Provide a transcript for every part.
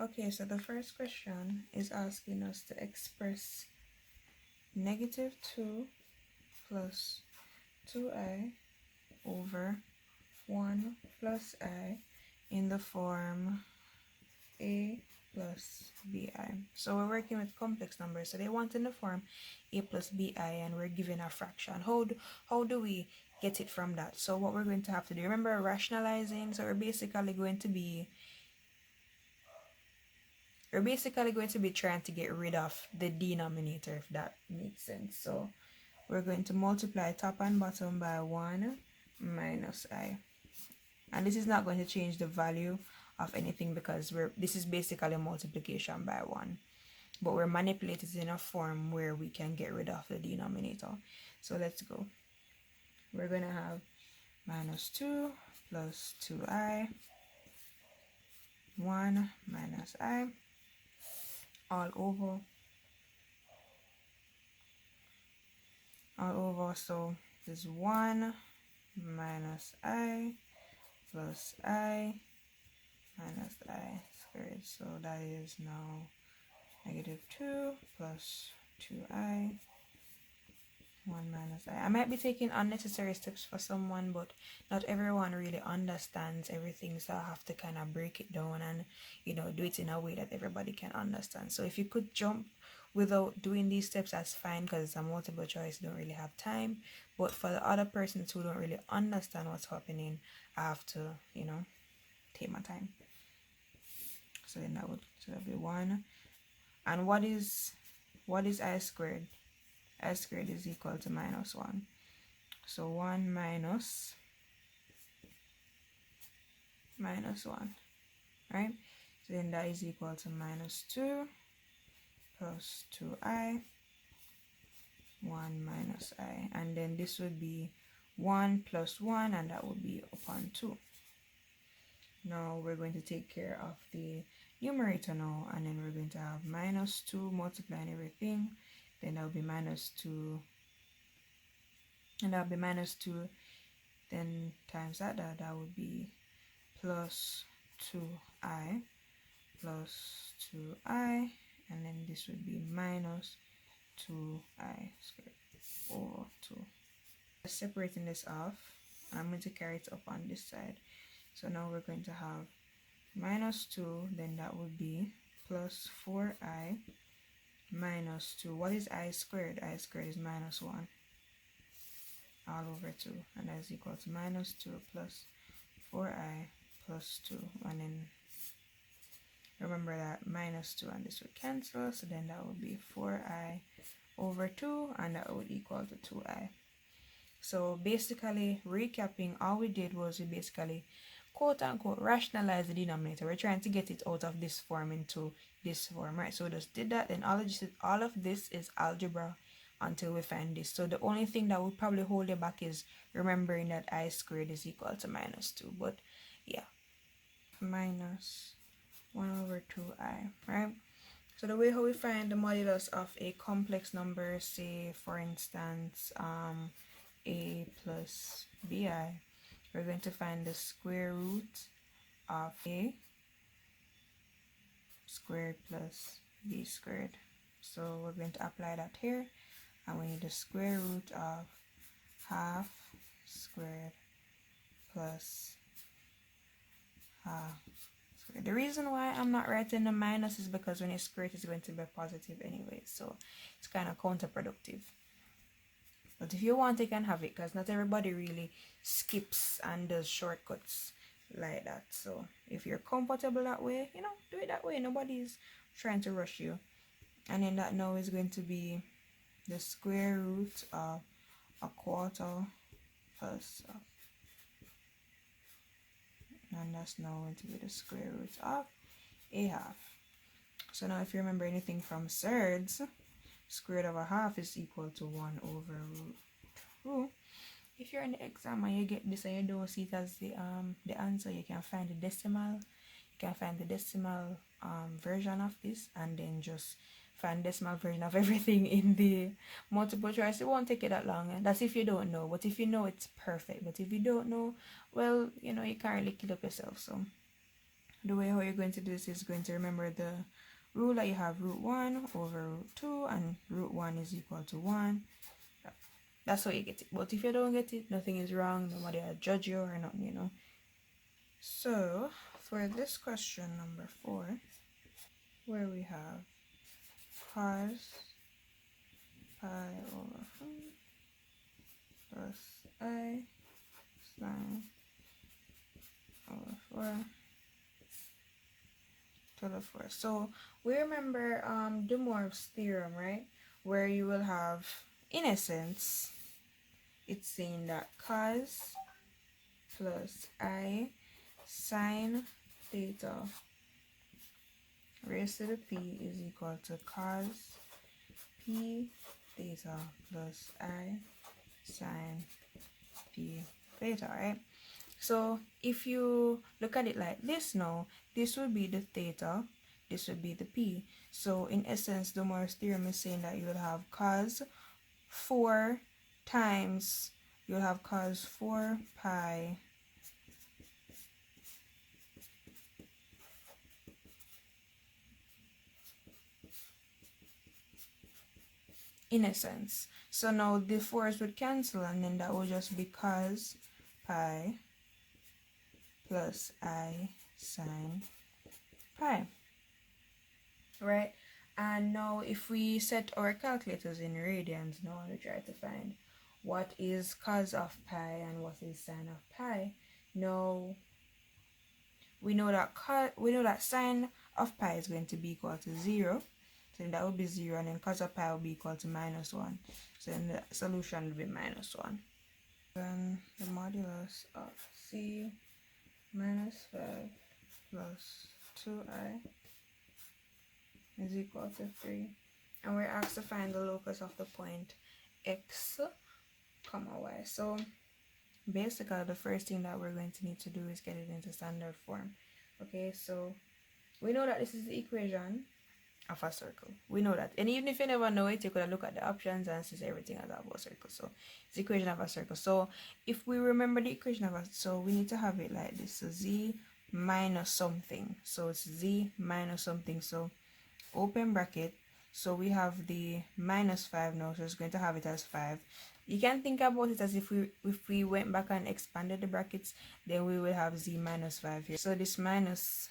Okay, so the first question is asking us to express negative 2 plus 2i over 1 plus I in the form a plus bi. So we're working with complex numbers, so they want in the form a plus bi, and we're given a fraction. How do we get it from that? So what we're going to have to do, remember rationalizing, so we're basically going to be trying to get rid of the denominator, if that makes sense. So we're going to multiply top and bottom by 1 minus I, and this is not going to change the value of anything because this is basically multiplication by 1, but we're manipulating it in a form where we can get rid of the denominator. So let's go. We're going to have minus 2 plus 2i, 1 minus I, all over. So there's 1 minus I plus I minus I squared. So that is now negative 2 plus 2i, 1 minus I. I might be taking unnecessary steps for someone, but not everyone really understands everything, so I have to kind of break it down and, do it in a way that everybody can understand. So if you could jump without doing these steps, that's fine, because it's a multiple choice, don't really have time. But for the other persons who don't really understand what's happening, I have to, take my time. So then that would be 1. And what is I squared? I squared is equal to minus 1. So 1 minus 1, right? So then that is equal to minus 2 plus 2i, 1 minus I. And then this would be 1 plus 1, and that would be upon 2. Now we're going to take care of the numerator now, and then we're going to have minus 2 multiplying everything. Then that will be minus 2, and that will be minus 2, then times that would be plus 2i plus 2i, and then this would be minus 2i squared over 2. Separating this off, I'm going to carry it up on this side. So now we're going to have minus 2, then that would be plus 4i minus 2. What is I squared? I squared is minus 1 all over 2, and that is equal to minus 2 plus 4i plus 2. And then remember that minus 2 and this would cancel, so then that would be 4i over 2, and that would equal to 2i. So basically, recapping, all we did was we basically quote unquote rationalize the denominator. We're trying to get it out of this form into this form, right? So we just did that, and all of this is algebra until we find this. So the only thing that would probably hold you back is remembering that I squared is equal to minus 2. But yeah, minus 1 over 2i, right? So the way how we find the modulus of a complex number, say for instance a plus bi, we're going to find the square root of a squared plus b squared. So we're going to apply that here, and we need the square root of half squared plus half squared. The reason why I'm not writing the minus is because when you square it, it's going to be positive anyway, so it's kind of counterproductive. But if you want, you can have it, because not everybody really skips and does shortcuts like that. So if you're comfortable that way, do it that way. Nobody's trying to rush you. And then that now is going to be the square root of a quarter plus and that's now going to be the square root of a half. So now if you remember anything from surds, square root of a half is equal to 1 over root 2. If you're in the exam and you get this and you don't see it as the answer, you can find the decimal. You can find the decimal version of this, and then just find decimal version of everything in the multiple choice. It won't take you that long. That's if you don't know. But if you know, it's perfect. But if you don't know, well, you can't really kill up yourself. So the way how you're going to do this is going to remember the rule that you have root 1 over root 2, and root 1 is equal to 1. That's how you get it. But if you don't get it, nothing is wrong. Nobody will judge you or nothing, you know. So for this question number 4, where we have cos pi over 4 plus I sine over 4 to the 4. So we remember the Marx theorem, right? Where you will have, in essence, it's saying that cos plus I sine theta raised to the p is equal to cos p theta plus I sine p theta, right? So if you look at it like this now, this would be the theta, this would be the p. So in essence, the Marx theorem is saying that you will have cos 4 times, you'll have cos 4 pi in essence. So now the 4's would cancel, and then that would just be cos pi plus I sine pi, right? And now if we set our calculators in radians now to try to find what is cos of pi and what is sine of pi, now we know that sine of pi is going to be equal to 0. So that would be 0, and then cos of pi will be equal to -1. So then the solution will be -1. Then the modulus of c minus 5 plus 2i is equal to 3. And we're asked to find the locus of the point x, comma y. So basically the first thing that we're going to need to do is get it into standard form. Okay, so we know that this is the equation of a circle. We know that. And even if you never know it, you could look at the options and see everything as a circle. So it's the equation of a circle. So if we remember the equation of a, so we need to have it like this. So z minus something. So it's z minus something. So open bracket. So we have the -5 now. So it's going to have it as 5. You can think about it as if we went back and expanded the brackets, then we will have z minus 5 here. So this minus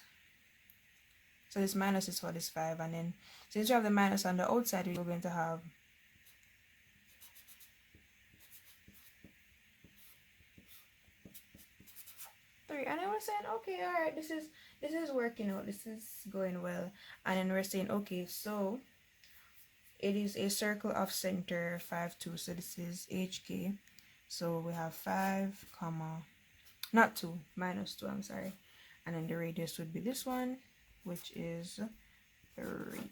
is for this 5, and then since you have the minus on the outside, we're going to have three. And then we're saying, okay, all right, this is working out, this is going well. And then we're saying, okay, so it is a circle of center 5, 2. So this is HK. So we have 5, comma, not 2, -2, I'm sorry. And then the radius would be this one, which is 3.